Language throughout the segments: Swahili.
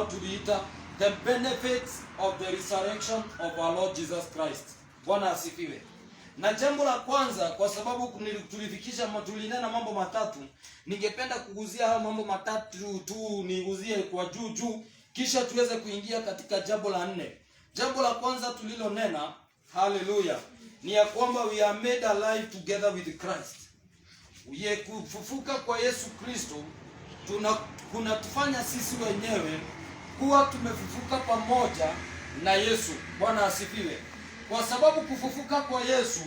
tuliita the benefits of the resurrection of our Lord Jesus Christ. Bwana asifiwe. Na jambo la kwanza, kwa sababu tulinena mambo matatu, ningependa kuguzia hayo mambo matatu tu, niguzie kwa juu kisha tuweze kuingia katika jambo la nne. Jambo la kwanza tulilonena, haleluya, ni ya kwamba we are made alive together with Christ. Kufufuka kwa Yesu Kristo kunatufanya sisi wenyewe kuwa tumefufuka pamoja na Yesu. Bwana asifiwe. Kwa sababu kufufuka kwa Yesu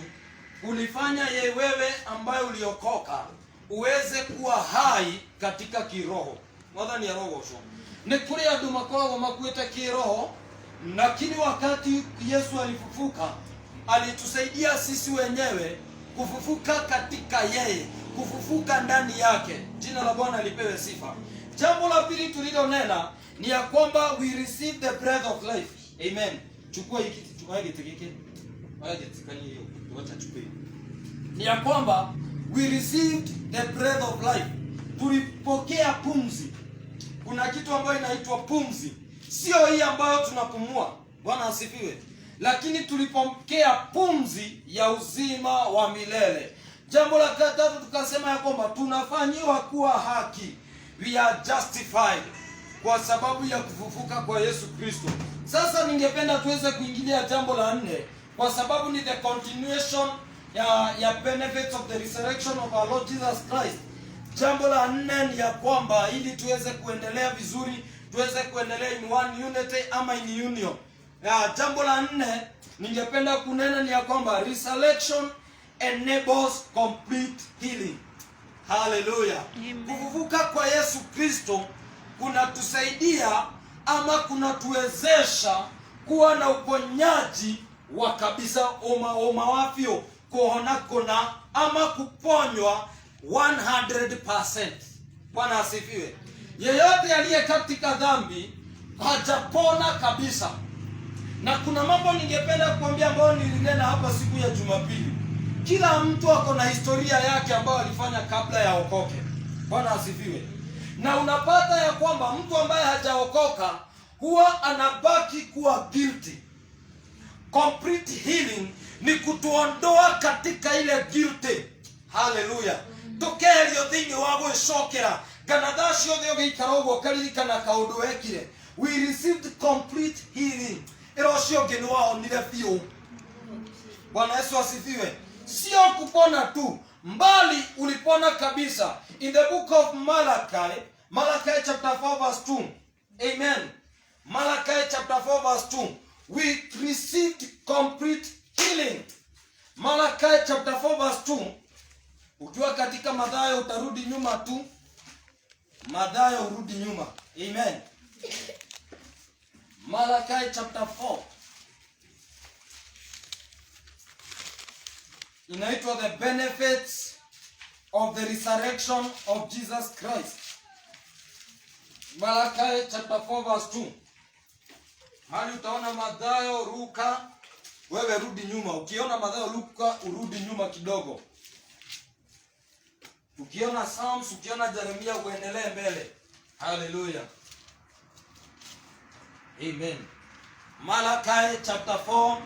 kulifanya wewe ambaye uliokoka uweze kuwa hai katika kiroho. Mwadhani ya roho sho. Ni kuri andu makoragwo makuite kiroho, lakini wakati Yesu alifufuka alitusaidia sisi wenyewe kufufuka katika yeye, kufufuka ndani yake. Jina la Bwana lipewe sifa. Jambo la pili tulilonena ni ya kwamba we receive the breath of life. Amen. Chukua hiki tukike. Hiyo. Wacha chukue. Ni ya kwamba we received the breath of life. Tulipokea pumzi. Kuna kitu ambayo inaitwa pumzi. Sio hii ambayo tunapumua. Bwana asifiwe. Lakini tulipokea pumzi ya uzima wa milele. Jambo la tatu tukasema ya kwamba tunafanyiwa kuwa haki. We are justified kwa sababu ya kufufuka kwa Yesu Kristo. Sasa ningependa tuweze kuingilia jambo la nne, kwa sababu ni the continuation ya benefits of the resurrection of our Lord Jesus Christ. Jambo la nne ni ya kwamba ili tuweze kuendelea vizuri, tuweze kuendelea in one unity ama in union. Jambo la nne ningependa kunena ni ya kwamba resurrection enables complete healing. Hallelujah. Kufufuka kwa Yesu Kristo kunatusaidia ama kunatuwezesha kuwa na uponyaji wa kabisa, wafyo kuona kona ama kuponywa 100%. Bwana asifiwe. Yeyote aliye katika dhambi hajapona kabisa. Na kuna mambo ningependa kuambia ambayo nilinena hapa siku ya Jumapili. Kila mtu ako na historia yake ambayo alifanya kabla ya okoke. Bwana asifiwe. Na unapata ya kwamba mtu ambaye hajaokoka huwa anabaki kuwa guilty. Complete healing ni kutuondoa katika ile guilty. Hallelujah. Tokelio thini wa gwicokera kana thacio thio giikarogwo karirikana kaundu wekire. We received complete healing. Erocio ngeni waonire biũ. Bwana Yesu asifiwe. Sio kupona tu, mbali ulipona kabisa. In the book of Malachi chapter 4 verse 2. Amen. Malachi chapter 4 verse 2. We received complete healing. Malachi chapter 4 verse 2. Ukiwa katika Mathayo utarudi nyuma tu. Mathayo urudi nyuma. Amen. Malachi chapter 4. Inaitwa the benefits of the resurrection of Jesus Christ. Malachi chapter 4 verse 2. Hali utaona Mathayo, Luka, wewe rudi nyuma. Ukiona Mathayo, Luka, urudi nyuma kidogo. Ukiona Psalms, ukiona Jeremia, uendelee mbele. Hallelujah. Amen. Malachi chapter 4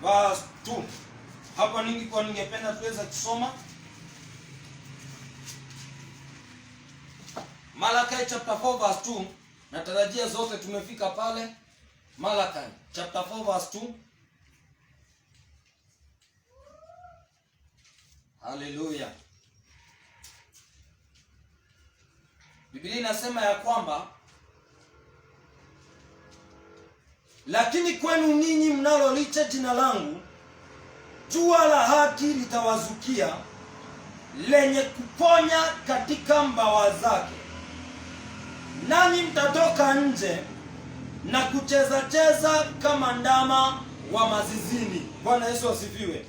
verse 2. Hapa ningependa tuweze kusoma. Malachi chapter 4 verse 2. Natarajia zote tumefika pale. Malachi chapter 4 verse 2. Hallelujah. Biblia inasema ya kwamba lakini kwenu ninyi mnalolicha jina langu, jua la haki litawazukia, lenye kuponya katika mbawa zake. Nanyi mtatoka nje na kucheza kama ndama wa mazizini. Bwana Yesu asifiwe.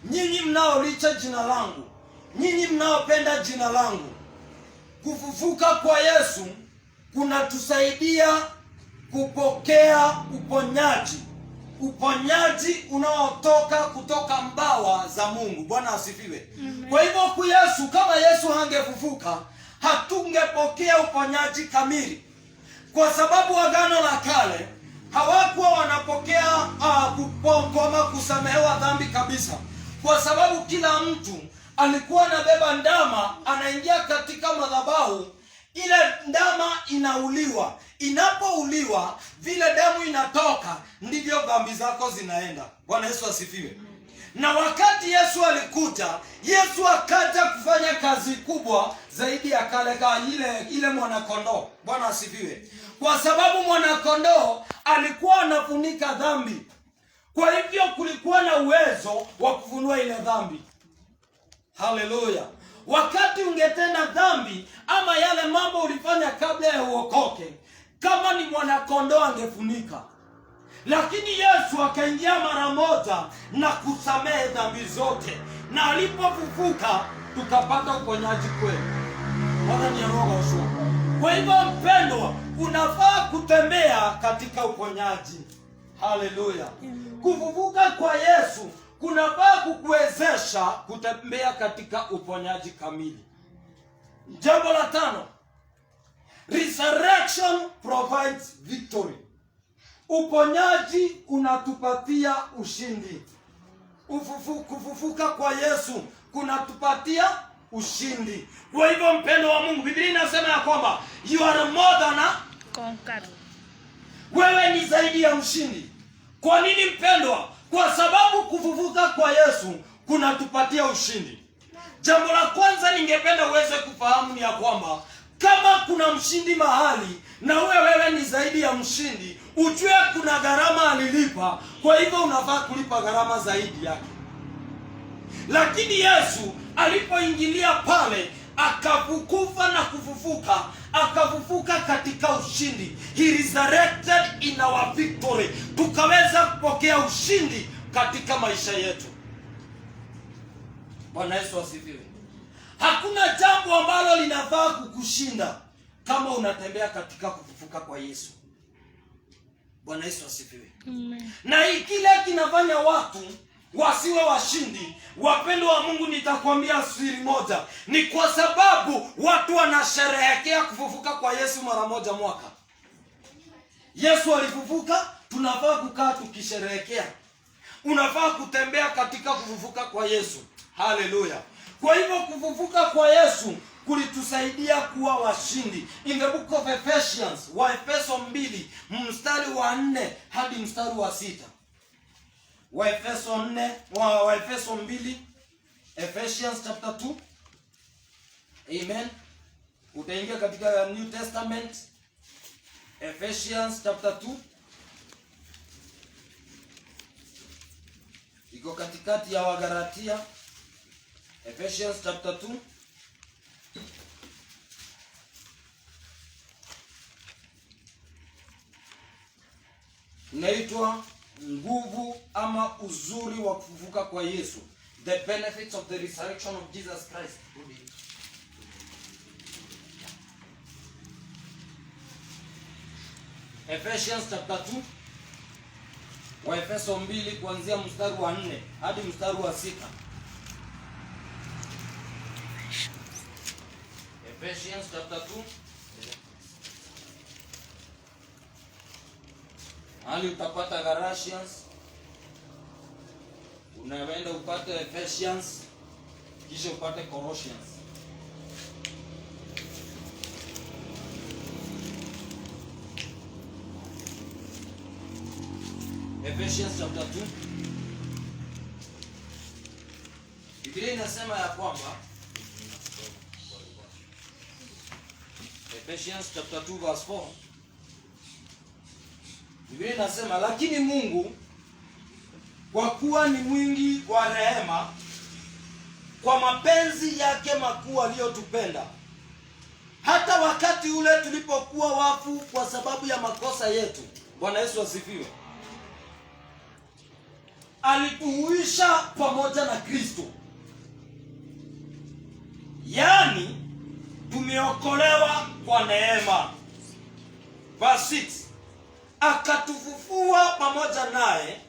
Nyinyi mnaolicha jina langu, nyinyi mnaopenda jina langu, kufufuka kwa Yesu kunatusaidia kupokea uponyaji unaotoka kutoka mbawa za Mungu. Bwana asifiwe. Kwa hivyo Yesu, kama Yesu hangefufuka, hatungepokea uponyaji kamili, kwa sababu Agano la Kale hawakuwa wanapokea kupongoma, kusamehewa dhambi kabisa, kwa sababu kila mtu alikuwa anabeba ndama, anaingia katika madhabahu, ile ndama inauliwa. Inapouliwa, vile damu inatoka, ndivyo dhambi zako zinaenda. Bwana Yesu asifiwe. Na wakati Yesu alikuja, Yesu akaja kufanya kazi kubwa zaidi ya kale ile mwanakondoo. Bwana asifiwe. Kwa sababu mwanakondoo alikuwa anafunika dhambi. Kwa hivyo kulikuwa na uwezo wa kufunua ile dhambi. Haleluya. Wakati ungetenda dhambi ama yale mambo ulifanya kabla ya uokoke, kama ni mwanakondoo angefunika. Lakini Yesu akaingia mara moja na kusamehe dhambi zote, na alipofufuka tukapata uponyaji kweli. Bwana ni roho ushuka. Kwa hivyo mpendwa, unafaa kutembea katika uponyaji. Haleluya. Kufufuka kwa Yesu kunafaa kukuwezesha kutembea katika uponyaji kamili. Jambo la 5. Resurrection provides victory. Uponyaji unatupatia ushindi. Kufufuka kwa Yesu kunatupatia ushindi. Kwa hivyo mpendo wa Mungu, Biblia inasema ya kwamba you are more than a conqueror. Wewe ni zaidi ya mshindi. Kwa nini mpendwa? Kwa sababu kufufuka kwa Yesu kunatupatia ushindi. Jambo la kwanza ningependa uweze kufahamu ni ya kwamba kama kuna mshindi mahali na wewe ni zaidi ya mshindi, ujue kuna gharama alilipa, kwa hivyo unafaa kulipa gharama zaidi yake. Lakini Yesu alipoingilia pale, akafukufa na kufufuka, akafufuka katika ushindi. He resurrected in our victory. Tukaweza kupokea ushindi katika maisha yetu. Bwana Yesu asifiwe. Hakuna jambo ambalo linafaa kukushinda kama unatembea katika kufufuka kwa Yesu. Bwana Yesu asifiwe. Amen. Na kile kinafanya watu wasiwe washindi, wapendwa wa Mungu, nitakwambia siri moja. Ni kwa sababu watu wanasherehekea kufufuka kwa Yesu mara moja mwaka. Yesu alifufuka, tunafaa kukaa tukisherehekea. Unafaa kutembea katika kufufuka kwa Yesu. Haleluya. Kwa hivyo kufufuka kwa Yesu kulitusaidia kuwa washindi. In the book of Ephesians, Waefeso 2 mstari wa 4 hadi mstari wa 6. Waefeso 2, Ephesians chapter 2. Amen. Utaingia katika New Testament, Ephesians chapter 2. Iko katikati ya Wagalatia. Ephesians chapter 2. Inaitwa nguvu ama uzuri wa kufufuka kwa Yesu. The benefits of the resurrection of Jesus Christ. Ephesians chapter 2. Waefeso 2 kuanzia mstari wa 4 hadi mstari wa 6. Ephesians chapter 2. Hali utapata Galatians, unaenda upate Ephesians, kisha upate Colossians. Ephesians chapter 2. Biblia inasema ya kwamba Ephesians chapter 2 verse 4. Biblia inasema, lakini Mungu kwa kuwa ni mwingi wa rehema, kwa mapenzi yake makuu aliyotupenda, hata wakati ule tulipokuwa wafu kwa sababu ya makosa yetu. Bwana Yesu asifiwe. Alituhuisha pamoja na Kristo. Yaani tumeokolewa kwa neema. Verse 6. Akatufufua pamoja naye,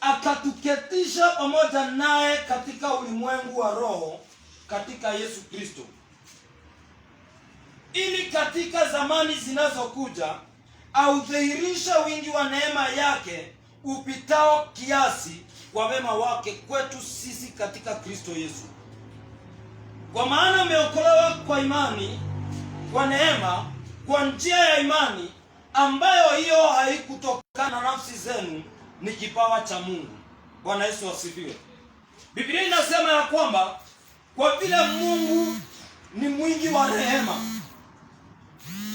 akatuketisha pamoja naye katika ulimwengu wa roho katika Yesu Kristo. ili katika zamani zinazokuja audhihirisha wingi wa neema yake upitao kiasi kwa wema wake kwetu sisi katika Kristo Yesu. Kwa maana umeokolewa kwa imani, kwa neema, kwa njia ya imani, ambayo hiyo haikutokana na nafsi zenu, ni kipawa cha Mungu. Bwana Yesu asifiwe. Biblia inasema ya kwamba kwa vile Mungu ni mwingi wa rehema.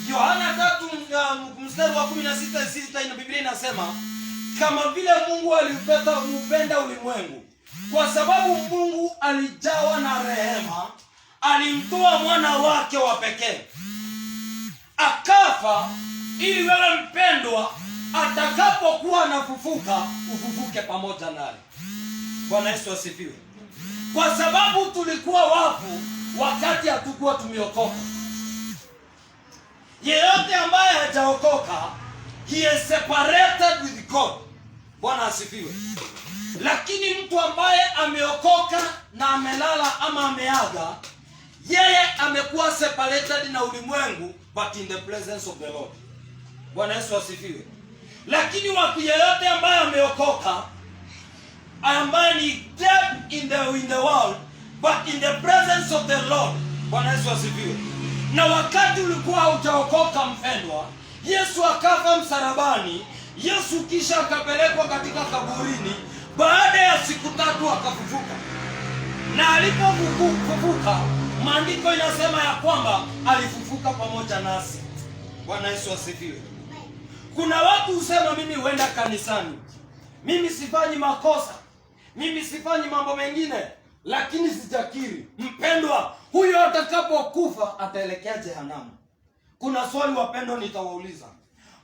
Yohana 3:16 ina Biblia inasema kama vile Mungu aliupenda ulimwengu, kwa sababu Mungu alijawa na rehema, alimtoa mwana wake wa pekee akafa, ili wewe mpendwa atakapokuwa anafufuka ufufuke pamoja naye. Bwana Yesu asifiwe. Kwa sababu tulikuwa wafu wakati hatukuwa tumeokoka. Yeyote ambaye hajaokoka, he is separated with God. Bwana asifiwe. Lakini mtu ambaye ameokoka na amelala ama ameaga, yeye amekuwa separated na ulimwengu, but in the presence of the Lord. Bwana Yesu asifiwe. Lakini watu yeyote ambaye ameokoka, ambaye ni dead in the world, but in the presence of the Lord. Bwana Yesu asifiwe. Na wakati ulikuwa hujaokoka mpendwa, Yesu akafa msalabani, Yesu kisha akapelekwa katika kaburini, baada ya siku 3 akafufuka. Na alipofufuka, maandiko inasema ya kwamba alifufuka pamoja nasi. Bwana Yesu asifiwe. Kuna watu husema mimi huenda kanisani, mimi sifanyi makosa, mimi sifanyi mambo mengine, lakini sijakiri. Mpendwa, huyo atakapokufa ataelekea jehanamu. Kuna swali wapendwa nitawauliza.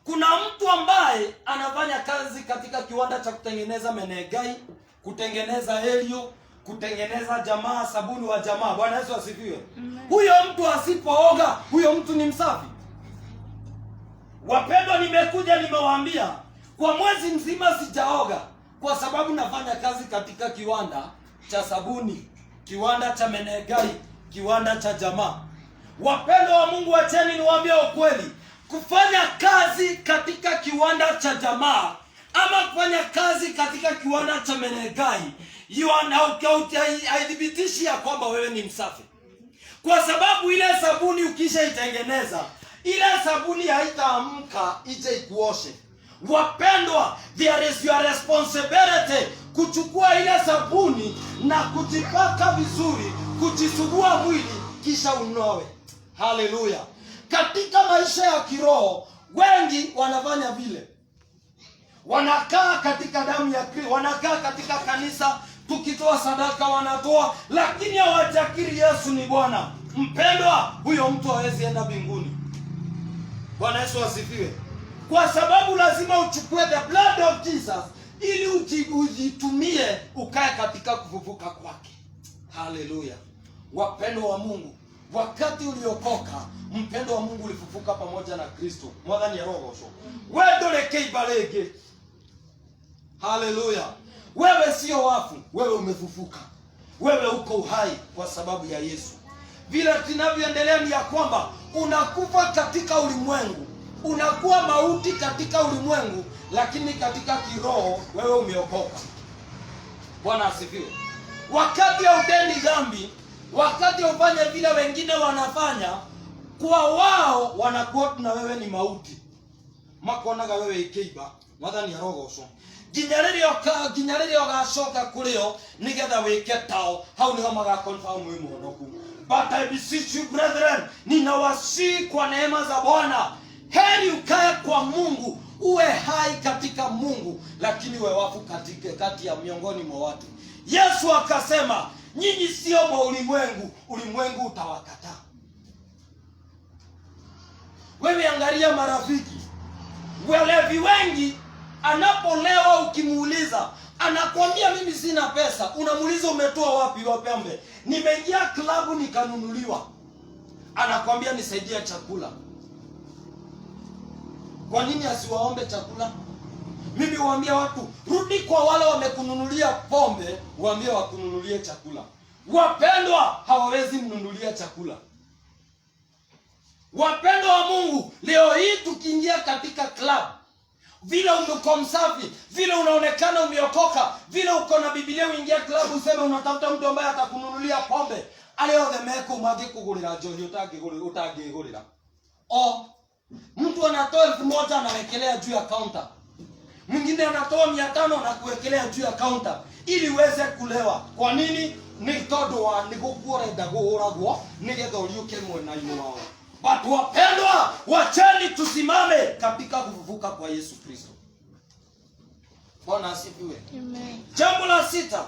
Kuna mtu ambaye anafanya kazi katika kiwanda cha kutengeneza menegai, kutengeneza helio, kutengeneza jamaa, sabuni wa jamaa. Bwana Yesu asifiwe. Huyo mtu asipooga, huyo mtu ni msafi? Wapendwa, nimekuja nimewaambia kwa mwezi mzima sijaoga, kwa sababu nafanya kazi katika kiwanda cha sabuni, kiwanda cha menegai, kiwanda cha jamaa. Wapendwa wa Mungu, acheni niwaambie ukweli. Kufanya kazi katika kiwanda cha jamaa ama kufanya kazi katika kiwanda cha menegai, haidhibitishi ya kwamba wewe ni msafi. Kwa sababu ile sabuni ukishaitengeneza, ile sabuni haitaamka ije ikuoshe. Wapendwa, there is your responsibility kuchukua ile sabuni na kujipaka vizuri, kujisugua mwili kisha unoe. Haleluya. Katika maisha ya kiroho wengi wanafanya vile. Wanakaa katika damu ya Kristo, wanakaa katika kanisa, tukitoa sadaka wanatoa, lakini hawajakiri Yesu ni Bwana. Mpendwa, huyo mtu hawezi enda mbinguni. Bwana Yesu asifiwe. Kwa sababu lazima uchukue the blood of Jesus ili ujitumie ukae katika kufufuka kwake. Haleluya. Wapendwa wa Mungu, wakati uliokoka, mpendwa wa Mungu ulifufuka pamoja na Kristo. Mwathani arogocwo. Wewe ndoreke ibarege. Haleluya. Wewe sio wafu, wewe umefufuka. Wewe uko uhai kwa sababu ya Yesu. Vile tunavyoendelea ni ya kwamba unakufa katika ulimwengu, unakuwa mauti katika ulimwengu, lakini katika kiroho wewe umeokoka. Bwana asifiwe. Wakati hautendi dhambi, wakati ufanye vile wengine wanafanya, kwa wao wanakuwa na wewe ni mauti. Makonaga wewe ikeiba, Mwathani arogocwo. Ginyarĩrĩa ũgacoka kũrĩo nĩgetha wĩke tao, hau nĩho magakonfirm wĩ mũhonoku. But I beseech you brethren, ninawasihi kwa neema za Bwana, heri ukae kwa Mungu, uwe hai katika Mungu, lakini uwe wafu kati ya miongoni mwa watu. Yesu akasema, nyinyi sio wa ulimwengu, ulimwengu utawakataa. Wewe angalia marafiki, walevi wengi, anapolewa ukimuuliza, anakuambia mimi sina pesa. Unamuuliza umetoa wapi wapembe? Nimeingia klabu nikanunuliwa. Anakuambia nisaidia chakula. Kwa nini asiwaombe chakula? Mimi huambia watu, rudi kwa wale wamekununulia pombe, waambie wakununulie chakula. Wapendwa, hawawezi mnunulia chakula. Wapendo wa Mungu, leo hii tukiingia katika club, vile umekuwa msafi, vile unaonekana umeokoka, vile uko na Biblia, uingia club useme unatafuta mtu ambaye atakununulia pombe, aleo the meko mage kugulira joni utagigulira. Mtu anatoa 1000 anawekelea juu ya counter. Mwingine anatoa 500 na kuwekelea juu ya counter ili uweze kulewa. Kwa nini? Ni todo wa nigukure ndaguragwo nigetha uliuke mwena wao. But wapendwa, wacheni tusimame katika kufufuka kwa Yesu Kristo. Bwana asifiwe. Amen. Jambo la 6.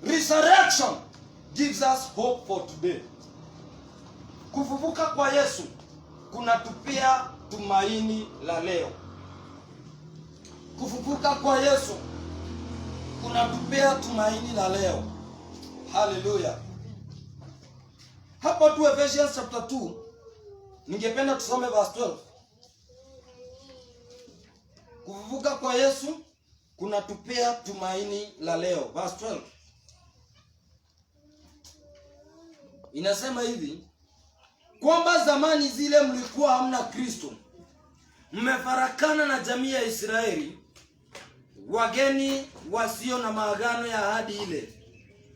Resurrection gives us hope for today. Kufufuka kwa Yesu kunatupea tumaini la leo. Kufufuka kwa Yesu kunatupea tumaini la leo. Hallelujah. Hapo tu Ephesians chapter 2, ningependa tusome verse 12. Kufufuka kwa Yesu kunatupea tumaini la leo. Verse 12. Inasema hivi, kwamba zamani zile mlikuwa hamna Kristo, mmefarakana na jamii ya Israeli, wageni wasio na maagano ya ahadi ile,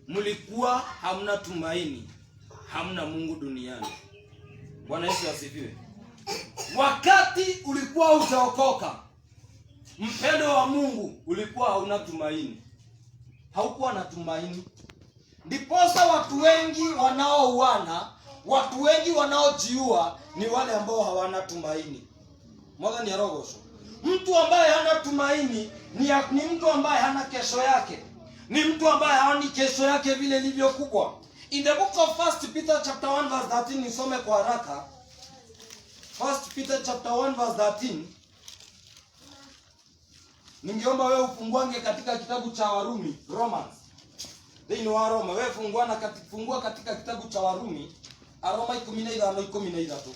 mlikuwa hamna tumaini, hamna Mungu duniani. Bwana Yesu asifiwe. Wakati ulikuwa hujaokoka, mpendo wa Mungu, ulikuwa hauna tumaini. Haukuwa na tumaini. Ndiposa watu wengi wanaouana, watu wengi wanaojiua ni wale ambao hawana tumaini. Mwana ni rogosho. Mtu ambaye hana tumaini ni mtu ambaye hana kesho yake. Ni mtu ambaye haoni kesho yake vile ilivyo kubwa. In the book of 1 Peter chapter 1 verse 13, nisome kwa haraka. 1 Peter chapter 1 verse 13. Ningeomba wewe ufunguange katika kitabu cha Warumi, Romans. Ni wa Roma, wewe fungua katika kitabu cha Warumi, Roma 15:13.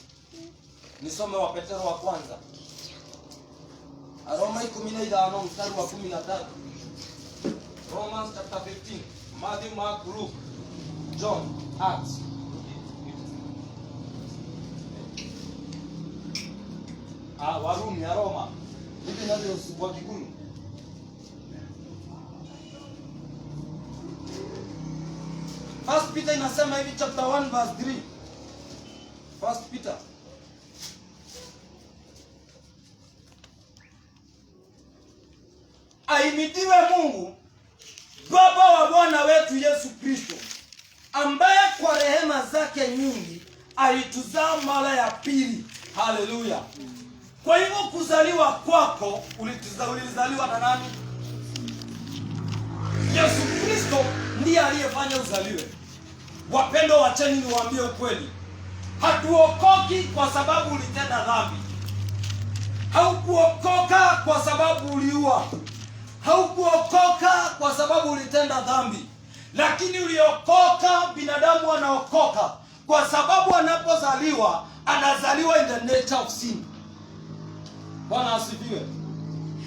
Nisome wa Petro wa kwanza. Roma 15 mstari wa 13. Romans chapter 15. Matthew, Mark, Luke, John, Acts. Warumi ya Roma. Hivi ndio usibwa kikulu. First Peter inasema hivi, chapter 1 verse 3. First Peter. Ahimidiwe Mungu Baba wa Bwana wetu Yesu Kristo, ambaye kwa rehema zake nyingi alituzaa mara ya pili. Haleluya. Kwa hivyo kuzaliwa kwako ulizaliwa na nani? Yesu Kristo ndiye aliyefanya uzaliwe. Wapendo, wacheni niwaambie ukweli. Hatuokoki kwa sababu ulitenda dhambi. Haukuokoka kwa sababu uliua. Haukuokoka kwa sababu ulitenda dhambi. Lakini uliokoka, binadamu anaokoka kwa sababu anapozaliwa, anazaliwa in the nature of sin. Bwana asifiwe.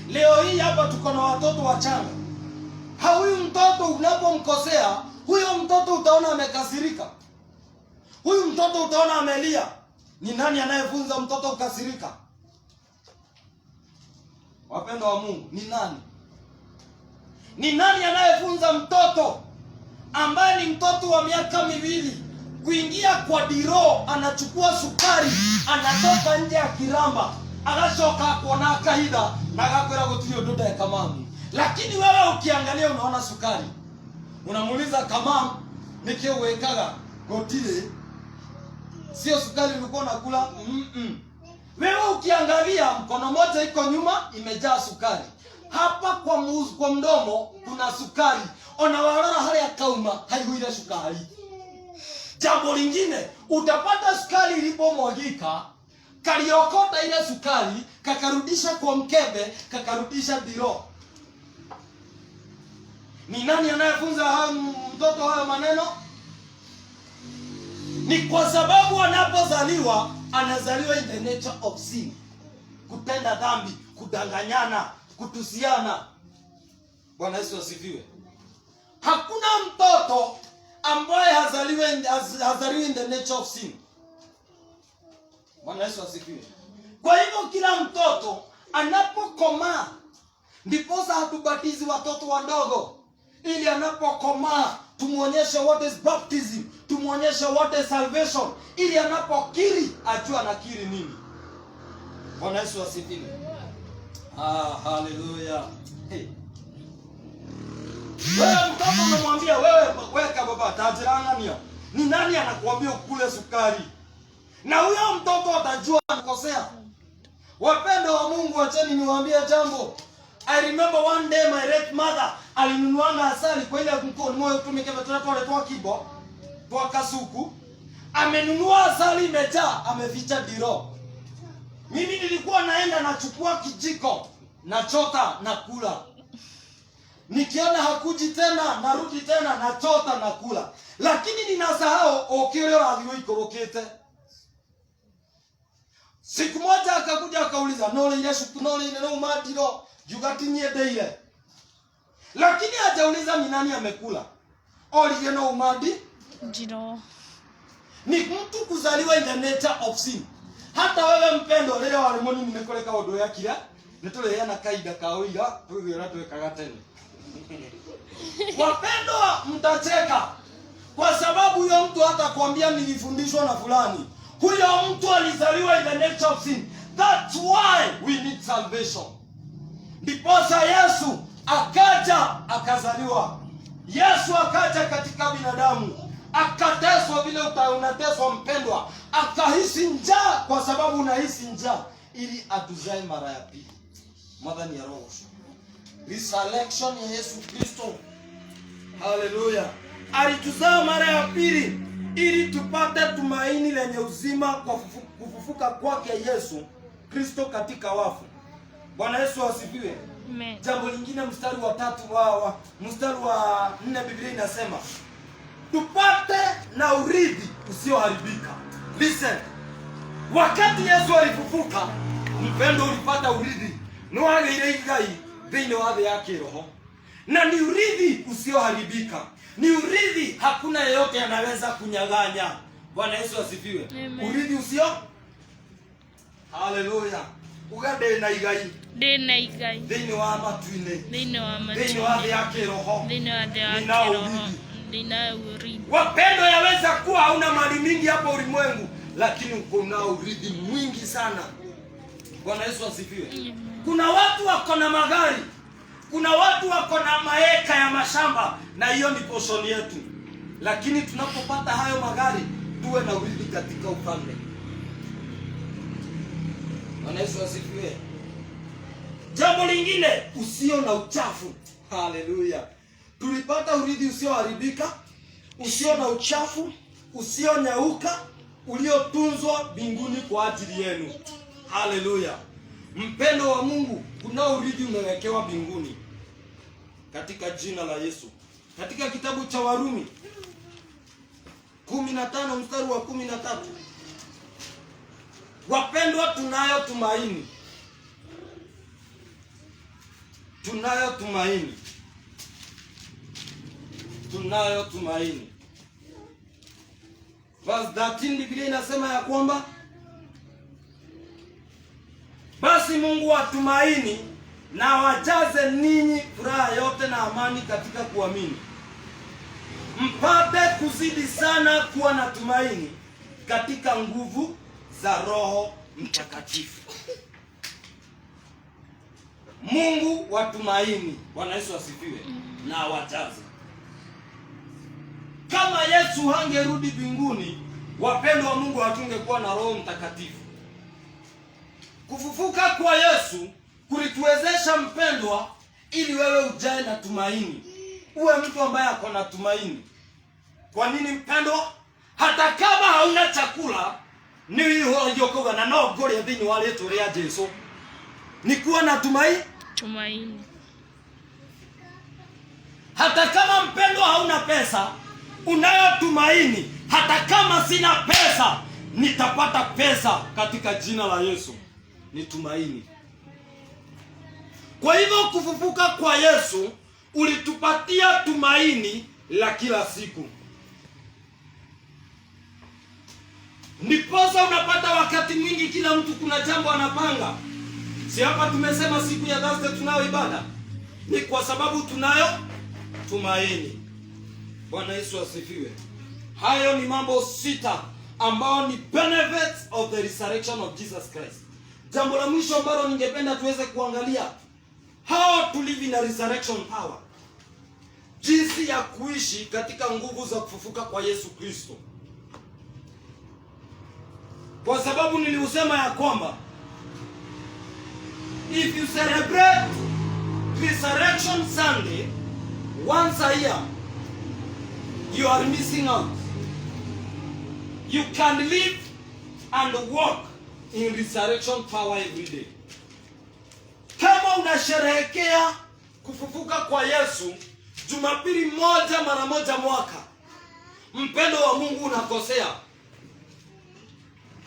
Leo hii hapa tuko na watoto wachanga. Huyu mtoto unapomkosea, huyo mtoto utaona amekasirika. Huyu mtoto utaona amelia. Ni nani anayefunza mtoto kukasirika? Wapendo wa Mungu, ni nani? Ni nani anayefunza mtoto ambaye ni mtoto wa miaka 2 kuingia kwa diro, anachukua sukari, anatoka nje ya kiramba, anashoka kuona kaida na gakwera gutio ndoda kamamu. Lakini wewe ukiangalia unaona sukari. Unamuuliza kamamu, nikio wekaga gotile, sio sukari ulikuwa unakula? Wewe ukiangalia mkono mmoja iko nyuma imejaa sukari. Hapa kwa mdomo kuna sukari. Onawarora hali ya kauma haiguire sukari. Jambo lingine, utapata sukari ilipomwagika, kaliokota ile sukari, kakarudisha kwa mkebe, kakarudisha diro. Ni nani anayefunza mtoto hayo maneno? Ni kwa sababu anapozaliwa, anazaliwa in the nature of sin. Kutenda dhambi, kudanganyana, kutusiana. Bwana Yesu asifiwe. Hakuna mtoto ambaye hazaliwi in the nature of sin. Bwana Yesu asifiwe. Kwa hivyo kila mtoto anapokomaa, ndiposa hatubatizi watoto wadogo, ili anapokomaa tumuonyeshe what is baptism, tumuonyeshe what is salvation, ili anapokiri ajue anakiri nini. Bwana Yesu asifiwe. Hallelujah. Hey. Wewe mtoto umemwambia wewe weka baba tajiranga niyo. Ni nani anakuambia ukule sukari? Na huyo mtoto atajua anakosea. Wapendo wa Mungu, acheni niwaambie jambo. I remember one day my late mother alinunuanga asali kwa ile mkono moyo tumike watoto wale toa kibo. Toa kasuku. Amenunua asali imejaa, ameficha diro. Mimi nilikuwa naenda nachukua kijiko, nachota na kula. Nikiona hakuji tena, narudi tena nachota na kula. Lakini ninasahau okile radhiwe ikorokete. Siku moja akakuja akauliza, "Nole ile shuku nole ile no madiro, jugati nyede ile." Lakini hajauliza ni nani amekula. Oli no umadi jiro. Ni mtu kuzaliwa in the nature of sin. Hata wewe mpendo leo walimoni nimekoleka odo ya kila nitole yana kaida kaoiga tuwe tuwekaga tena. Wapendwa, mtacheka kwa sababu huyo mtu hata kuambia nilifundishwa na fulani. Huyo mtu alizaliwa in the nature of sin. That's why we need salvation. Ndiposa Yesu akaja akazaliwa. Yesu akaja katika binadamu. Akateswa vile unateswa mpendwa. Akahisi njaa kwa sababu unahisi njaa, ili atuzae mara ya pili. Madhani ya roho. Resurrection ya Yesu Kristo. Hallelujah. Alituzaa mara ya pili ili tupate tumaini lenye uzima kwa kufufuka kwake Yesu Kristo katika wafu. Bwana Yesu asifiwe. Amen. Jambo lingine mstari wa 3 mstari wa 4 Biblia inasema tupate na urithi usioharibika. Listen. Wakati Yesu alifufuka, mpendo ulipata urithi. Noage ile igai dhini wa yake roho. Na ni urithi usioharibika. Ni urithi hakuna yeyote anaweza kunyang'anya. Bwana Yesu asifiwe. Urithi usio. Hallelujah. Ugade na igai. Dena igai. Dhini wa matuine. Dhini wa matuine. Dhini wa yake roho. Dhini wa yake roho. Dhina urithi. Wapendo, yaweza kuwa hauna mali mingi hapo ulimwengu, lakini uko na urithi mwingi sana. Bwana Yesu asifiwe. Kuna watu wako na magari. Kuna watu wako na maeka ya mashamba, na hiyo ni portion yetu. Lakini tunapopata hayo magari, tuwe na urithi katika ufalme. Bwana Yesu asifiwe. Jambo lingine, usio na uchafu. Hallelujah. Tulipata urithi usioharibika, usio na uchafu, usio nyauka, uliotunzwa mbinguni kwa ajili yenu. Hallelujah. Mpendo wa Mungu, kuna urithi umewekewa mbinguni katika jina la Yesu. Katika kitabu cha Warumi 15 mstari wa 13. Wapendwa, tunayo tumaini. Tunayo tumaini. Tunayo tumaini. Verse 13 Biblia inasema ya kwamba basi Mungu wa tumaini na wajaze ninyi furaha yote na amani katika kuamini, mpate kuzidi sana kuwa na tumaini katika nguvu za Roho Mtakatifu. Mungu wa tumaini. Bwana Yesu asifiwe. Na wajaze. Kama Yesu hangerudi mbinguni, wapendwa wa Mungu, hatungekuwa na Roho Mtakatifu. Kufufuka kwa Yesu kulituwezesha mpendwa, ili wewe ujae na tumaini. Uwe mtu ambaye ako na tumaini. Kwa nini mpendwa? Hata kama hauna chakula, ni hiyo yokoga na no gore dhini wale torea Yesu. Ni kuwa na tumaini. Hata kama mpendwa hauna pesa, unayo tumaini. Hata kama sina pesa, nitapata pesa katika jina la Yesu. Ni tumaini. Kwa hivyo kufufuka kwa Yesu ulitupatia tumaini la kila siku. Ndiposa unapata wakati mwingi kila mtu kuna jambo anapanga. Si hapa tumesema siku ya Thursday tunayo ibada? Ni kwa sababu tunayo tumaini. Bwana Yesu asifiwe. Hayo ni mambo 6 ambao ni benefits of the resurrection of Jesus Christ. Jambo la mwisho ambalo ningependa tuweze kuangalia, how to live in a resurrection power. Jinsi ya kuishi katika nguvu za kufufuka kwa Yesu Kristo. Kwa sababu niliusema ya kwamba if you celebrate Resurrection Sunday once a year, you are missing out. You can live and walk in resurrection power every day. Kama unasherehekea kufufuka kwa Yesu Jumapili moja mara moja mwaka, mpendo wa Mungu unakosea.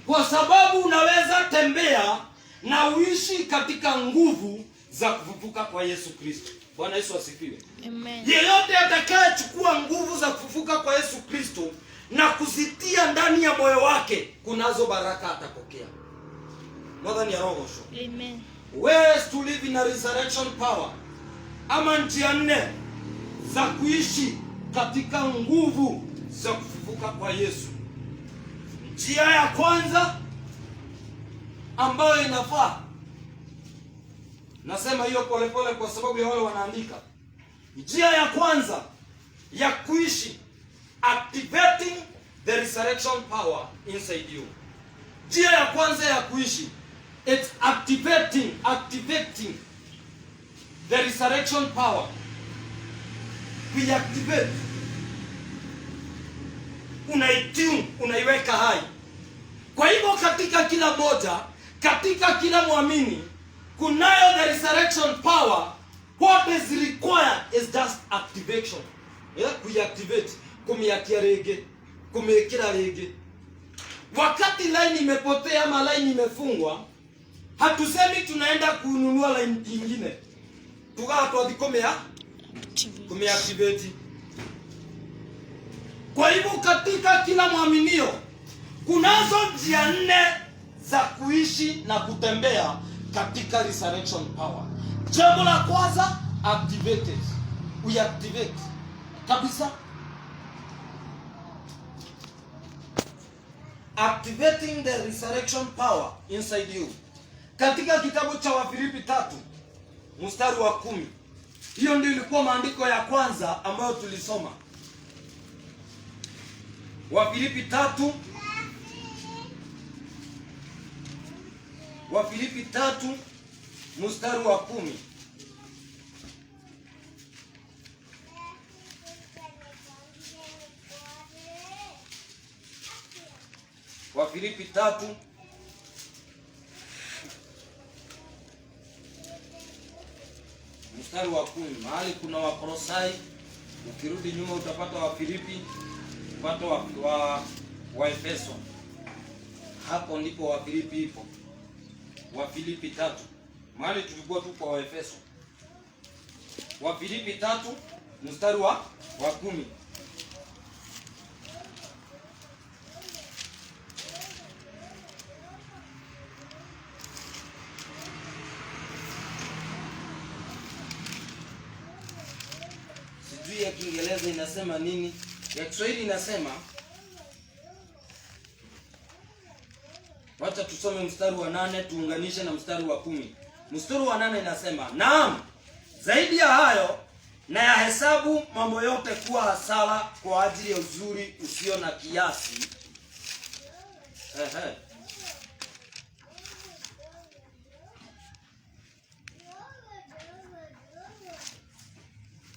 Kwa sababu unaweza tembea na uishi katika nguvu za kufufuka kwa Yesu Kristo. Bwana Yesu asifiwe. Amen. Yeyote atakayechukua nguvu za kufufuka kwa Yesu Kristo na kuzitia ndani ya moyo wake, kunazo baraka atapokea. Mwadhani ya roho sho. Amen. Ways to live in a resurrection power. Ama njia 4 za kuishi katika nguvu za kufufuka kwa Yesu. Njia ya kwanza ambayo inafaa, nasema hiyo polepole kwa sababu ya wale wanaandika. Njia ya kwanza ya kuishi, activating the resurrection power inside you. Njia ya kwanza ya kuishi, it's activating the resurrection power. Kuiactivate, unaitune, unaiweka hai. Kwa hivyo katika kila moja, katika kila muamini, kunayo the resurrection power. What is required is just activation. Kuiactivate, kumiakia rege, kumekira rege. Wakati line imepotea ama line imefungwa, hatusemi tunaenda kununua line nyingine. Kumiactivate. Kwa hivyo katika kila muaminio, kunazo njia 4 za kuishi na kutembea katika resurrection power. Jambo la kwanza, activated. We activate kabisa. Activating the resurrection power inside you. Katika kitabu cha Wafilipi 3 mstari wa 10. Hiyo ndio ilikuwa maandiko ya kwanza ambayo tulisoma. Wafilipi 3 mstari wa 10. Wafilipi 3 mstari wa 10. Mahali kuna Wakolosai, ukirudi nyuma utapata Wafilipi, upata wa Efeso. Hapo ndipo Wafilipi ipo. Wafilipi 3. Mahali tulikuwa tu kwa Efeso. Wafilipi 3 mstari wa 10. Sijui ya Kiingereza inasema nini? Ya Kiswahili inasema, wacha tusome mstari wa 8 tuunganishe na mstari wa 10. Mstari wa 8 inasema, naam, zaidi ya hayo na ya hesabu mambo yote kuwa hasara kwa ajili ya uzuri usio na kiasi.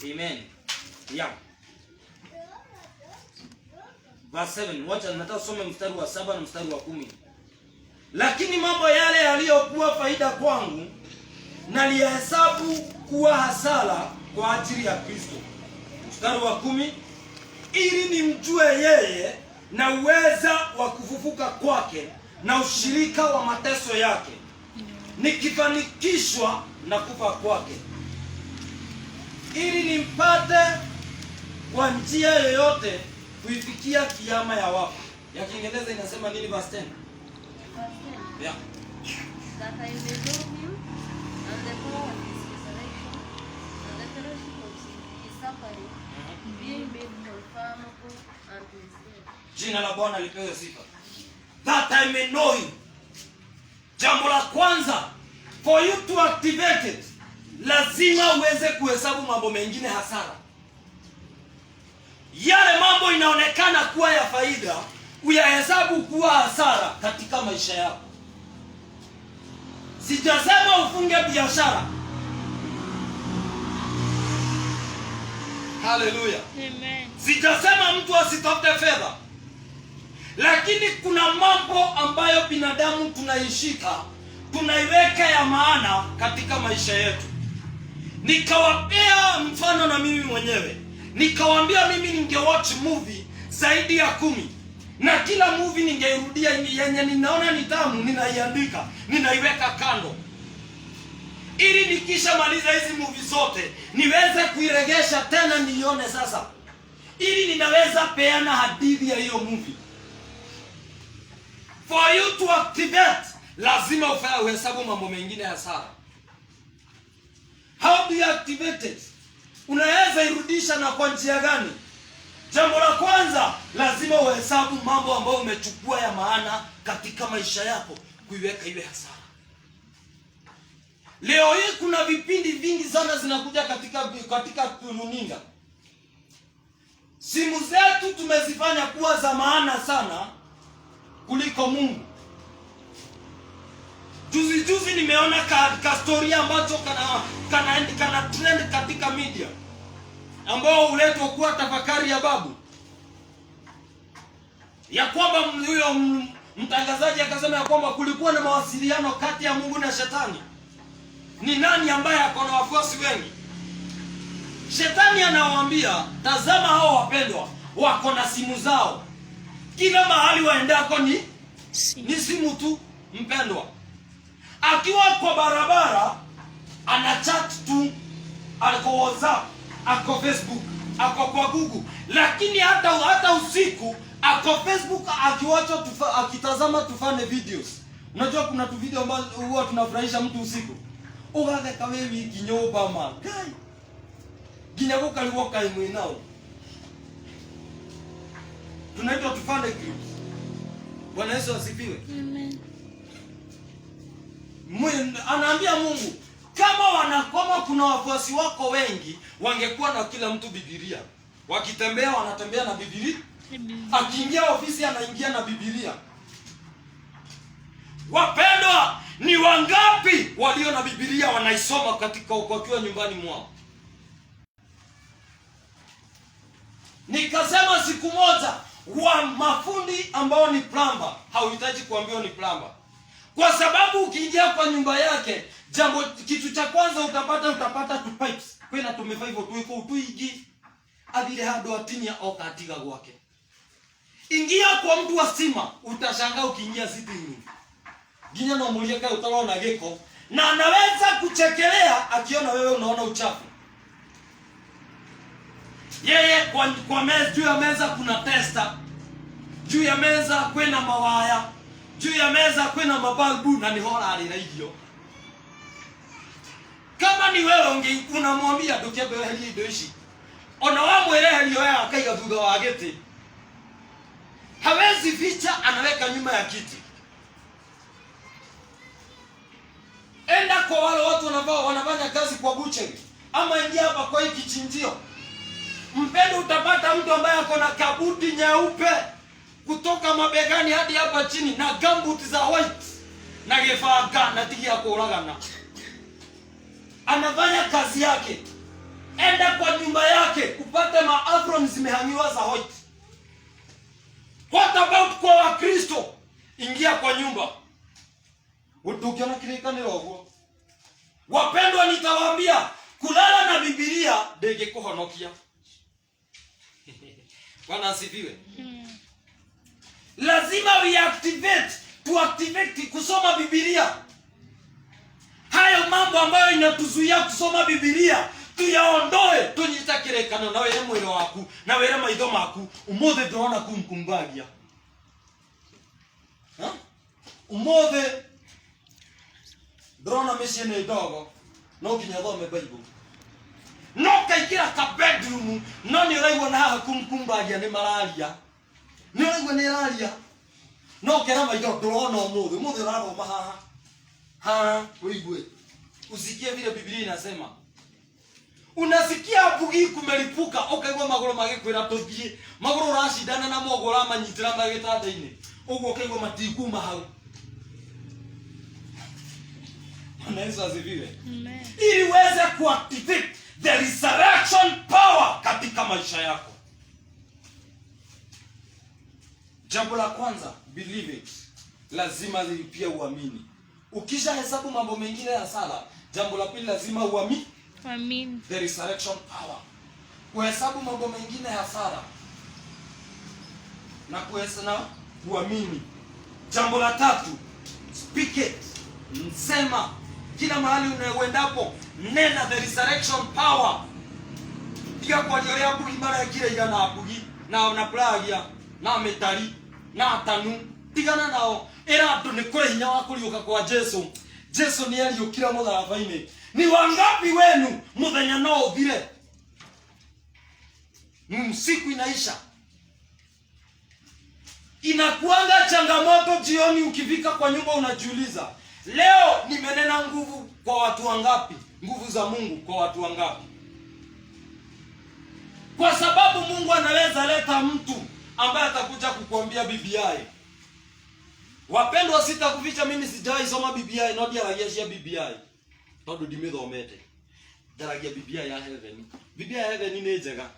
Amen. Yeah. Verse 7. Wacha nataka tusome mstari wa 7 na mstari wa 10. Lakini mambo yale yaliyokuwa faida kwangu naliyahesabu kuwa hasara kwa ajili ya Kristo. Mstari wa 10. Ili nimjue yeye na uweza wa kufufuka kwake na ushirika wa mateso yake, nikifanikishwa na kufa kwake, ili nimpate kwa njia yoyote kuifikia kiyama ya wafu. Ya Kiingereza inasema nini verse 10? Verse 10. Yeah. That I may know him and the power of his resurrection and the fellowship of his suffering, being made conformable unto his death. Jina la Bwana lipewe sifa. That I may know him. Jambo la kwanza, for you to activate it, lazima uweze kuhesabu mambo mengine hasara. Yale mambo inaonekana kuwa ya faida, uyahesabu kuwa hasara katika maisha yako. Sijasema ufunge biashara. Hallelujah. Amen. Sijasema mtu asitafute fedha. Lakini kuna mambo ambayo binadamu tunaishika, tunaiweka ya maana katika maisha yetu. Nikawapea mfano na mimi mwenyewe. Nikawaambia mimi ningewatch movie zaidi ya 10. Na kila movie ningeirudia yenye ninaona ni tamu, ninaiandika, ninaiweka kando. Ili nikisha maliza hizi movie zote, niweze kuiregesha tena nione sasa. Ili ninaweza peana hadithi ya hiyo movie. For you to activate, lazima uhesabu mambo mengine hasara. How do you activate it? Unaweza irudisha na kwa njia gani? Jambo la kwanza, lazima uhesabu mambo ambayo umechukua ya maana katika maisha yako, kuiweka iwe hasara. Leo hii kuna vipindi vingi sana zinakuja katika runinga. Simu zetu tumezifanya kuwa za maana sana kuliko Mungu. Juzi nimeona ka story ambacho kana trend katika media, ambao uletwa kuwa tafakari ya babu. Ya kwamba huyo mtangazaji akasema ya kwamba kulikuwa na mawasiliano kati ya Mungu na Shetani. Ni nani ambaye ako na wafuasi wengi? Shetani anawaambia, tazama hao wapendwa wako na simu zao. Kila mahali waendako ni simu tu, mpendwa. Akiwa kwa barabara ana chat tu, ako WhatsApp, ako Facebook, ako kwa Google. Lakini hata usiku ako Facebook akiwacha akitazama tufane videos. Unajua kuna tu video ambazo huwa tunafurahisha mtu usiku. Ugaga kawewi kinyoba magai. Ginyago kaliwo kaimwe nao. Tunaitwa tufane groups. Bwana Yesu asifiwe. Amen. Anaambia Mungu, kama kuna wafuasi wako wengi, wangekuwa na kila mtu Biblia. Wakitembea wanatembea na Biblia. Akiingia ofisi anaingia na Biblia. Wapendwa, ni wangapi walio na Biblia wanaisoma katika wakiwa nyumbani mwao? Nikasema siku moja, wa mafundi ambao ni plumber, hauhitaji kuambiwa ni plumber. Kwa sababu ukiingia kwa nyumba yake, kitu cha kwanza utapata tu pipes. Kwena tumefanya hivyo tuiko utuigi adile hado atinia oka atiga gwake. Ingia kwa mtu wa stima, utashangaa ukiingia sitting room. Ginya na mulieka utaona geko na anaweza kuchekelea akiona wewe unaona uchafu. Yeye kwa meza, juu ya meza kuna tester. Juu ya meza kwena mawaya. Juu ya meza kwena mabalbu na ni hora alinaigio. Kama ni wewe unamwambia dokebe hali idoishi. Ona wamwele hali yoya akaiga thutha wa giti. Hawezi ficha, anaweka nyuma ya kiti. Enda kwa wale watu wanafanya kazi kwa butchery, ama ingia hapa kwa hiki kichinjio. Mpendo, utapata mtu ambaye ako na kabuti nyeupe kutoka mabegani hadi hapa chini na gumboot za white na gefaa na tiki ya kuuragana. Anafanya kazi yake. Enda kwa nyumba yake upate maafron zimehangiwa za white. What about kwa Wakristo? Ingia kwa nyumba, utukiona kilikaniro huo. Wapendwa, nitawaambia kulala na Biblia ndege kuhonokia. Bwana asifiwe. Lazima we activate kusoma Biblia. Hayo mambo ambayo inatuzuia kusoma Biblia tuyaondoe, tunyitakire kana na wewe mwili waku na wewe maitho maku umothe ndona kumkumbagia. Umothe drona mĩciĩ nĩ ndogo, no nginya thome Bible. No kaingĩra ka bedroom, no nĩ ũraigua na haha kumkumbagia nĩ mararia. Nĩ ũraigua nĩ ĩraria. No kera maitho ndũrona ũmũthĩ ũrathoma haha. Uigue. Usikie vile Biblia inasema. Unasikia bugi kumelipuka, ukaigua magũrũ magĩkwĩra tũthiĩ. Magũrũ ũracindana na mogo ũramanyitĩra magĩtanda-inĩ. Ũguo ukaigua matikuma hau. Yesu asifiwe. Amen. Ili uweze kuactivate the resurrection power katika maisha yako. Jambo la kwanza, believe it. Lazima pia uamini. Ukisha hesabu mambo mengine ya sala, jambo la pili lazima uamini. Amen. The resurrection power. Kuhesabu mambo mengine ya sala na kuamini. Jambo la tatu, speak it. Nsema kila mahali unaendapo, nena the resurrection power. Tika kwa jori ya bugi mara kile igana abugi na plagia na metari na tanu tigana nao era andu ni kuri hinya wa kuriuka kwa Jesu. Jesu ni aliukira mutharaba-ini. Ni wangapi wenu muthenya no uthire? Siku inaisha. Inakuanga changamoto jioni ukifika kwa nyumba unajiuliza, leo nimenena nguvu kwa watu wangapi? Nguvu za Mungu kwa watu wangapi? Kwa sababu Mungu anaweza leta mtu ambaye atakuja kukuambia BBI. Wapendwa, sitakuficha mimi sijawahi soma BBI, no ndiaragia BBI. Tondu ndimithomete. Ndaragia BBI ya heaven. BBI ya heaven ni njega.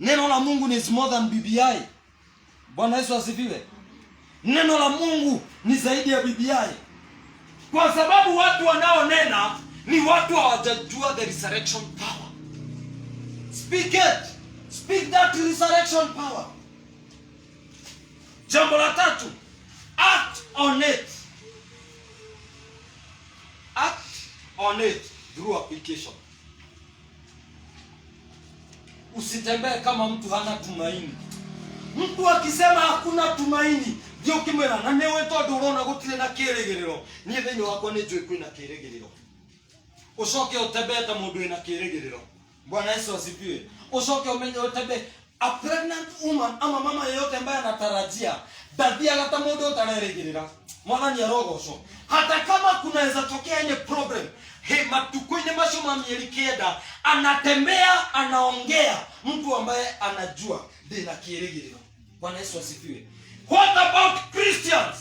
Neno la Mungu is more than BBI. Bwana Yesu asifiwe. Neno la Mungu ni zaidi ya BBI. Kwa sababu watu wanaonena ni watu hawajajua the resurrection power. Speak it. Speak that resurrection power. Jambo la tatu, act on it. Act on it through application. Usitembee kama mtu hana tumaini. Mtu akisema hakuna tumaini, ndio kimwera na newe tondu urona gutire na kirigiriro. Ni thini wako ni njui kwina kirigiriro. Ucoke utembee ta mundu ina kirigiriro. Bwana Yesu asifiwe. Ucoke umenye utembee a pregnant woman ama mama yeyote ambaye anatarajia dadia hata mundu utarerigirira. Mwathani arogocwo. Hata kama kunaweza tokea any problem, matuko-ini macio ma mieri kenda anatembea anaongea mtu ambaye anajua ndina kirigiriro. Bwana Yesu asifiwe. What about Christians?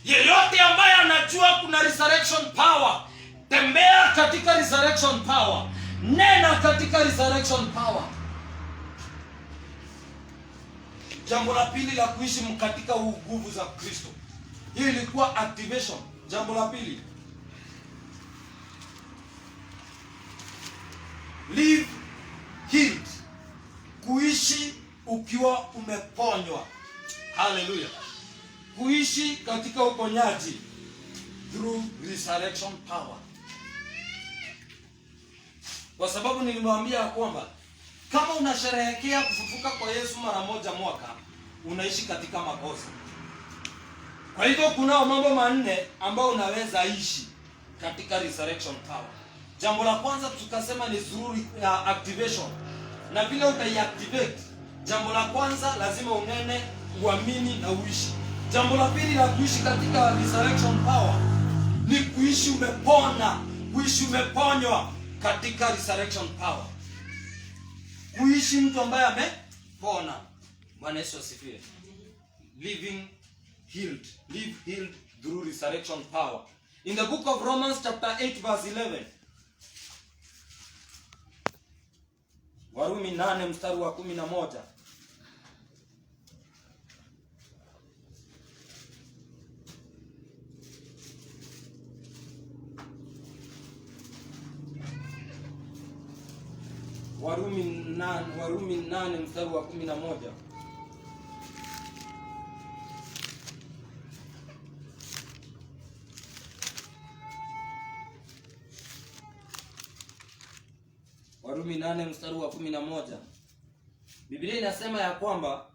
Yeyote ambaye anajua kuna resurrection power, tembea katika resurrection power. Nena katika resurrection power. Jambo la pili la kuishi katika nguvu za Kristo. Hii ilikuwa activation. Jambo la pili, live healed. Kuishi ukiwa umeponywa. Hallelujah. Kuishi katika uponyaji through resurrection power. Kwa sababu nilimwambia kwamba kama unasherehekea kufufuka kwa Yesu mara moja mwaka, unaishi katika makosa. Kwa hivyo kuna mambo manne ambayo unaweza ishi katika resurrection power. Jambo la kwanza tukasema ni through activation. Na vile utaiactivate, jambo la kwanza lazima unene, uamini na uishi. Jambo la pili la kuishi katika resurrection power ni kuishi umepona, kuishi umeponywa katika resurrection power. Kuishi mtu ambaye amepona. Bwana Yesu asifiwe. Living healed. Live healed through resurrection power. In the book of Romans chapter 8 verse 11. Warumi 8 mstari wa 11. Warumi 8 mstari wa 11. Warumi 8 mstari wa 11. Biblia inasema ya kwamba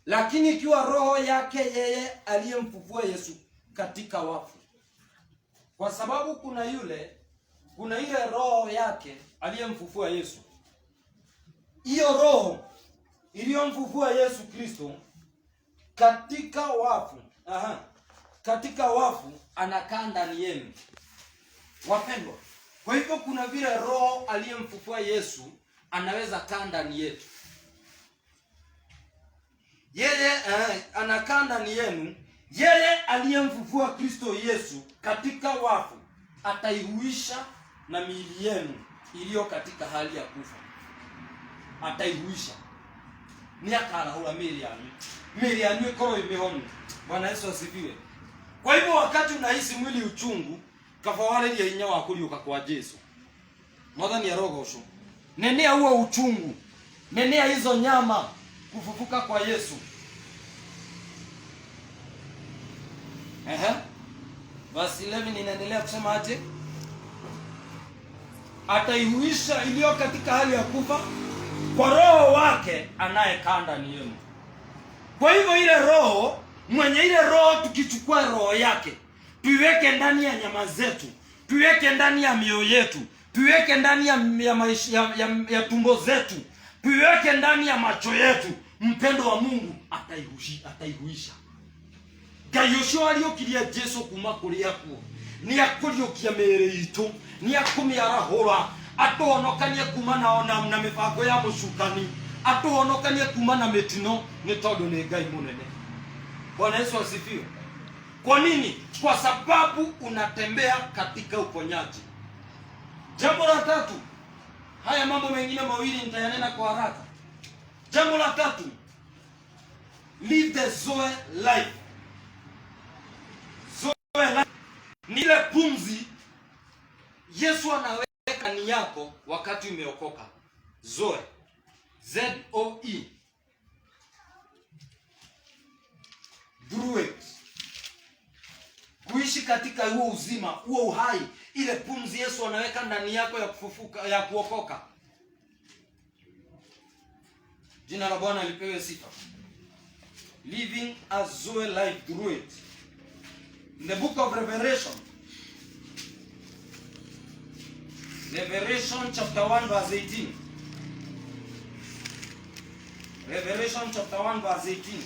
lakini ikiwa roho yake yeye aliyemfufua Yesu katika wafu. Kwa sababu kuna ile roho yake aliyemfufua Yesu. Hiyo roho iliyomfufua Yesu Kristo katika wafu. Katika wafu anakaa ndani yenu. Wapendwa, kwa hivyo kuna vile roho aliyemfufua Yesu anaweza kaa ndani yetu. Yeye anakaa ndani yenu. Yeye aliyemfufua Kristo Yesu katika wafu ataihuisha na miili yenu iliyo katika hali ya kufa. Ataihuisha. Ni akarahura miili yanyu ikoro imehonu. Bwana Yesu asifiwe. Kwa hivyo wakati unahisi mwili uchungu, kafawareria hinya wa kuriuka kwa Yesu. Mwathani arogocwo. Nenea huo uchungu. Nenea hizo nyama kufufuka kwa Yesu. Basi 11 inaendelea kusema aje? Ataihuisha iliyo katika hali ya kufa kwa roho wake anayekaa ndani yenu. Kwa hivyo ile roho, mwenye ile roho, tukichukua roho yake tuiweke ndani ya nyama zetu, tuiweke ndani ya mioyo yetu, tuiweke ndani ya maisha ya tumbo zetu, tuiweke ndani ya macho yetu, mpendo wa Mungu ataihuisha. Kayosho aliyokiria Yesu kuma kuri akuo ni akuriukia mĩĩrĩ itũ, ni akumĩarahũra, atuhonokanie kuma na mibango ya mũcukani, atuhonokanie kuma na mĩtino, nĩ tondũ nĩ Ngai mũnene. Bwana Yesu asifiwe. Kwa nini? Kwa sababu unatembea katika uponyaji. Jambo la tatu, haya mambo mengine mawili nitayanena kwa haraka. Jambo la tatu, live the Zoe life. Zoe life ni ile pumzi Yesu anaweka ndani yako wakati umeokoka. Zoe, Z-O-E, druid, kuishi katika huo uzima, huo uhai, ile pumzi Yesu anaweka ndani yako ya kufufuka, ya kuokoka. Jina la Bwana lipewe sifa. Living a Zoe life through it. In the book of Revelation, Revelation chapter 1 verse 18. Revelation chapter 1 verse 18.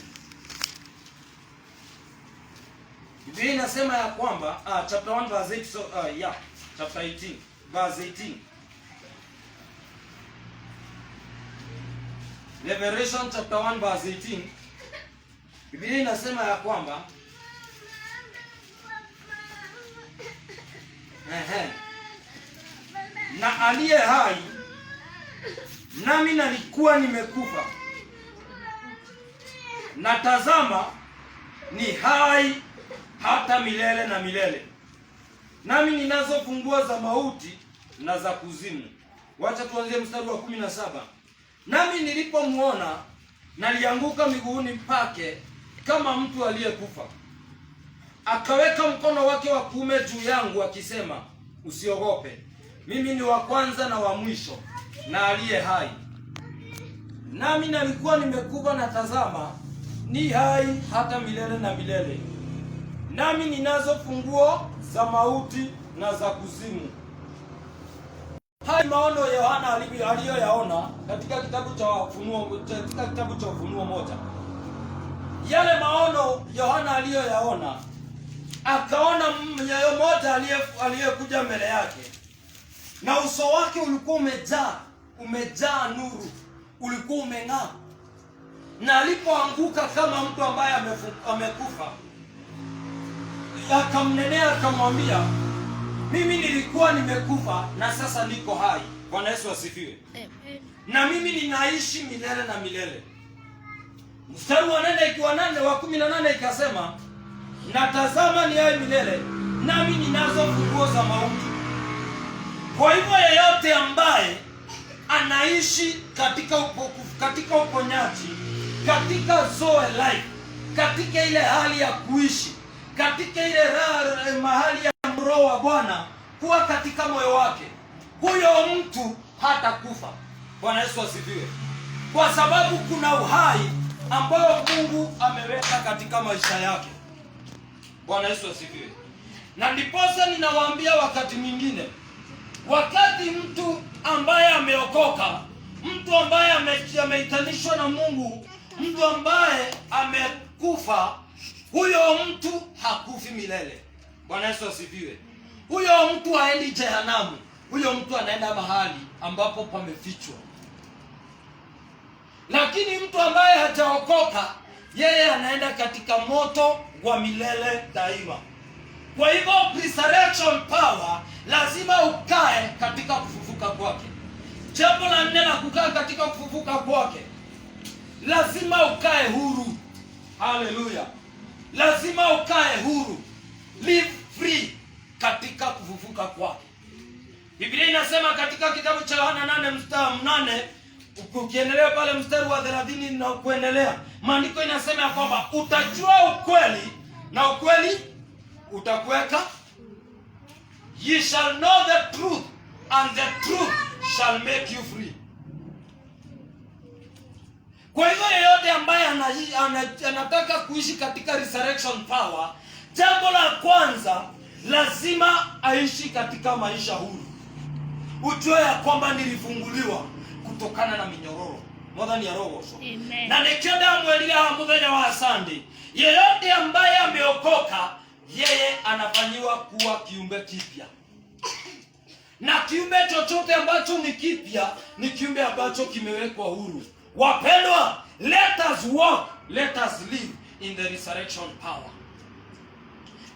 Biblia inasema ya kwamba chapter 1 verse 8, chapter 18 verse 18. Revelation chapter 1 verse 18. Biblia inasema ya kwamba na aliye hai, nami nalikuwa nimekufa, na tazama ni hai hata milele na milele, nami ninazo funguo za mauti na za kuzimu. Wacha tuanzie mstari wa 17. Nami nilipomuona nalianguka miguuni pake kama mtu aliyekufa. Akaweka mkono wake wa kuume juu yangu akisema, usiogope, mimi ni wa kwanza na wa mwisho na aliye hai. Nami nalikuwa nimekufa, na tazama ni hai hata milele na milele, nami ninazo funguo za mauti na za kuzimu. Haya maono Yohana aliyoyaona katika kitabu cha Ufunuo moja. Yale maono Yohana aliyoyaona, akaona mnyayo moja aliyekuja mbele yake, na uso wake ulikuwa umejaa nuru, ulikuwa umeng'aa. Na alipoanguka kama mtu ambaye amekufa, akamnenea akamwambia, mimi nilikuwa nimekufa na sasa niko hai. Bwana Yesu asifiwe. Na mimi ninaishi milele na milele. Mstari wa 18 ikasema, na tazama ni hai milele, nami ninazo funguo za mauti. Kwa hivyo yeyote ambaye anaishi katika uponyaji, katika Zoe life, katika ile hali ya kuishi, katika ile mahali ya Roho wa Bwana kuwa katika moyo wake, huyo mtu hatakufa. Bwana Yesu asifiwe. Kwa sababu kuna uhai ambayo Mungu ameweka katika maisha yake. Bwana Yesu asifiwe. Na ndiposa ninawaambia wakati mwingine, wakati mtu ambaye ameokoka, mtu ambaye ameitanishwa na Mungu, mtu ambaye amekufa, huyo mtu hakufi milele. Bwana Yesu asifiwe. Huyo mtu haendi jehanamu. Huyo mtu anaenda mahali ambapo pamefichwa. Lakini mtu ambaye hajaokoka, yeye anaenda katika moto wa milele daima. Kwa hivyo resurrection power lazima ukae katika kufufuka kwake. Jambo la nne la kukaa katika kufufuka kwake, lazima ukae huru. Haleluya. Lazima ukae huru. Live free katika kufufuka kwake. Biblia inasema katika kitabu cha Yohana 8:8, ukiendelea pale mstari wa 30 na kuendelea, maandiko inasema ya kwamba utajua ukweli na ukweli utakuweka. Ye shall know the truth and the truth shall make you free. Kwa hivyo yeyote ambaye anataka kuishi katika resurrection power, jambo la kwanza lazima aishi katika maisha huru. Ujue ya kwamba nilifunguliwa kutokana na minyororo mwathani ya roho. Amen. Na nikienda mwelile wa muthenya wa Sunday, yeyote ambaye ameokoka, yeye anafanyiwa kuwa kiumbe kipya. Na kiumbe chochote ambacho ni kipya ni kiumbe ambacho kimewekwa huru. Wapendwa, let us walk, let us live in the resurrection power.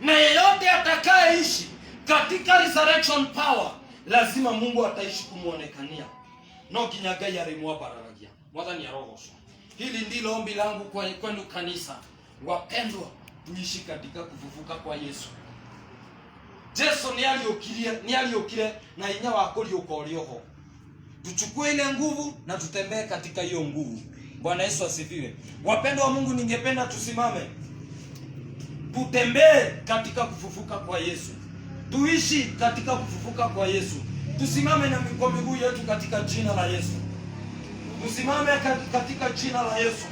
Na yeyote atakayeishi katika resurrection power, lazima Mungu ataishi kumuonekania. No kinyaga yare mwabararagia. Mwathani ya roho. Hili ndilo ombi langu kwenu kanisa. Wapendwa, tuishi katika kufufuka kwa Yesu. Yesu ni aliokire na inya wa kuriuka ulioho. Tuchukue ile nguvu na tutembee katika hiyo nguvu. Bwana Yesu asifiwe. Wapendwa wa Mungu, ningependa tusimame. Tutembee katika kufufuka kwa Yesu. Tuishi katika kufufuka kwa Yesu. Tusimame na miguu yetu katika jina la Yesu. Tusimame katika jina la Yesu.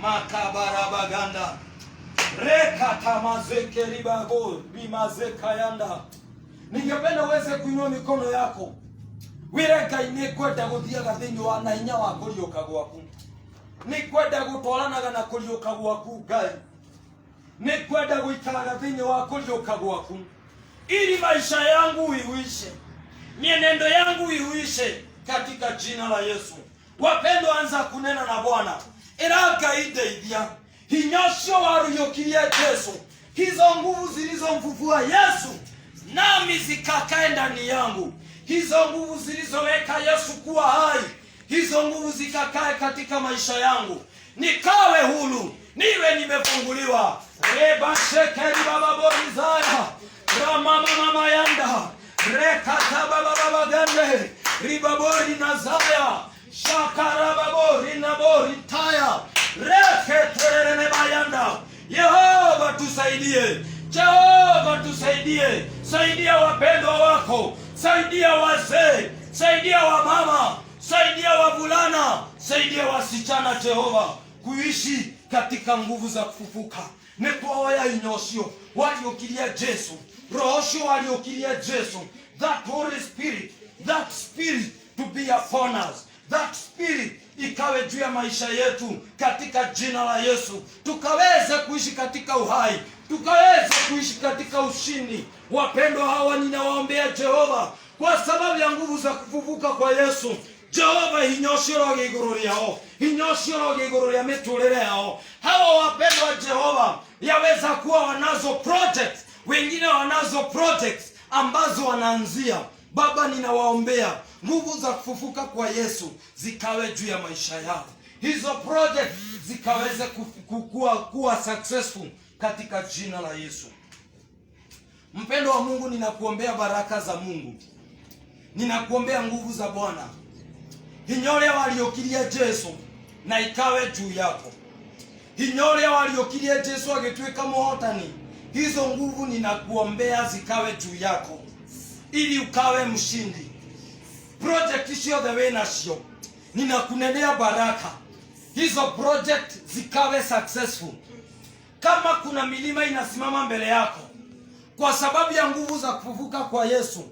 Makabarabaganda. Rekata mazeke ribago bimazeka yanda. Ningependa uweze kuinua mikono yako. Wireka inekwenda guthiaga thiini wa na inya wa kuriuka gwaku. Ni kwenda gutwaranaga na kuriuka gwaku Ngai. Ni kwenda guikaraga thiini wa kuriuka gwaku. Ili maisha yangu iuishe, mienendo yangu iuishe katika jina la Yesu. Wapendwa, anza kunena na Bwana. Iraka ideithia. Hinyosho wariokirie Yesu. Hizo nguvu zilizomfufua Yesu nami zikakae ndani yangu. Hizo nguvu zilizoweka Yesu kuwa hai, hizo nguvu zikakae katika maisha yangu. Nikawe huru, niwe nimefunguliwa. Reba shekeri baba borizaya. Rama mama yanda. Rekata baba gande. Ribabori nazaya. Shakara babori nabori taya. Reketerene bayanda. Yehova tusaidie. Jehova tusaidie. Saidia wapendwa wako. Saidia wazee. Saidia wamama. Saidia wavulana. Saidia wasichana Jehova kuishi katika nguvu za kufufuka. Nekoya inyosio waliokiria Yesu. Roho waliokiria Yesu. That Holy Spirit, that Spirit to be upon us. That Spirit ikawe juu ya maisha yetu katika jina la Yesu. Tukaweze kuishi katika uhai. Tukaweze kuishi katika ushindi. Wapendwa, hawa ninawaombea Jehova kwa sababu ya nguvu za kufufuka kwa Yesu. Jehova hinyoshiro iguru yao. Hinyoshiro iguru ya miturire yao. Hawa wapendwa Jehova, yaweza kuwa wanazo projects, wengine wanazo projects ambazo wanaanzia. Baba, ninawaombea nguvu za kufufuka kwa Yesu zikawe juu ya maisha yao. Hizo projects zikaweze kuwa successful katika jina la Yesu. Mpendwa wa Mungu, ninakuombea baraka za Mungu. Ninakuombea nguvu za Bwana. Hinyore waliokiria Yesu na ikawe juu yako. Hinyore waliokiria Yesu agetweka muhotani. Hizo nguvu ninakuombea zikawe juu yako, ili ukawe mshindi. Project sio the way na sio. Ninakunenea baraka. hizo project zikawe successful. Kama kuna milima inasimama mbele yako kwa sababu ya nguvu za kufufuka kwa Yesu,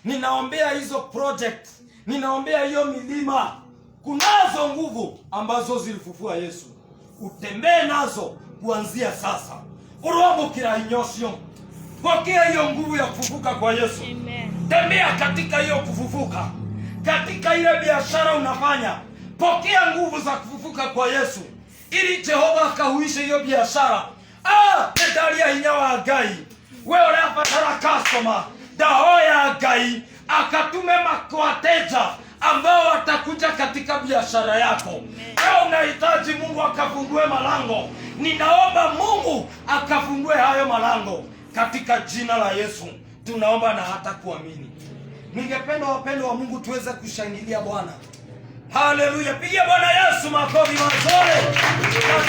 ninaombea hizo project, ninaombea hiyo milima. Kunazo nguvu ambazo zilifufua Yesu, utembee nazo kuanzia sasa. Urobo kila inyosio, pokea hiyo nguvu ya kufufuka kwa Yesu. Amen. Tembea katika hiyo kufufuka. Katika ile biashara unafanya, pokea nguvu za kufufuka kwa Yesu, ili Jehova akahuishe hiyo biashara. Nedalia hinyawa Ngai, wewe unapata customer, dahoya Ngai akatume makwateja ambao watakuja katika biashara yako. Wewe unahitaji Mungu akafungue malango. Ninaomba Mungu akafungue hayo malango katika jina la Yesu. Tunaomba na hata kuamini. Ningependa wapendwa wa Mungu tuweze kushangilia Bwana. Haleluya. Pigia Bwana Yesu makofi mazuri.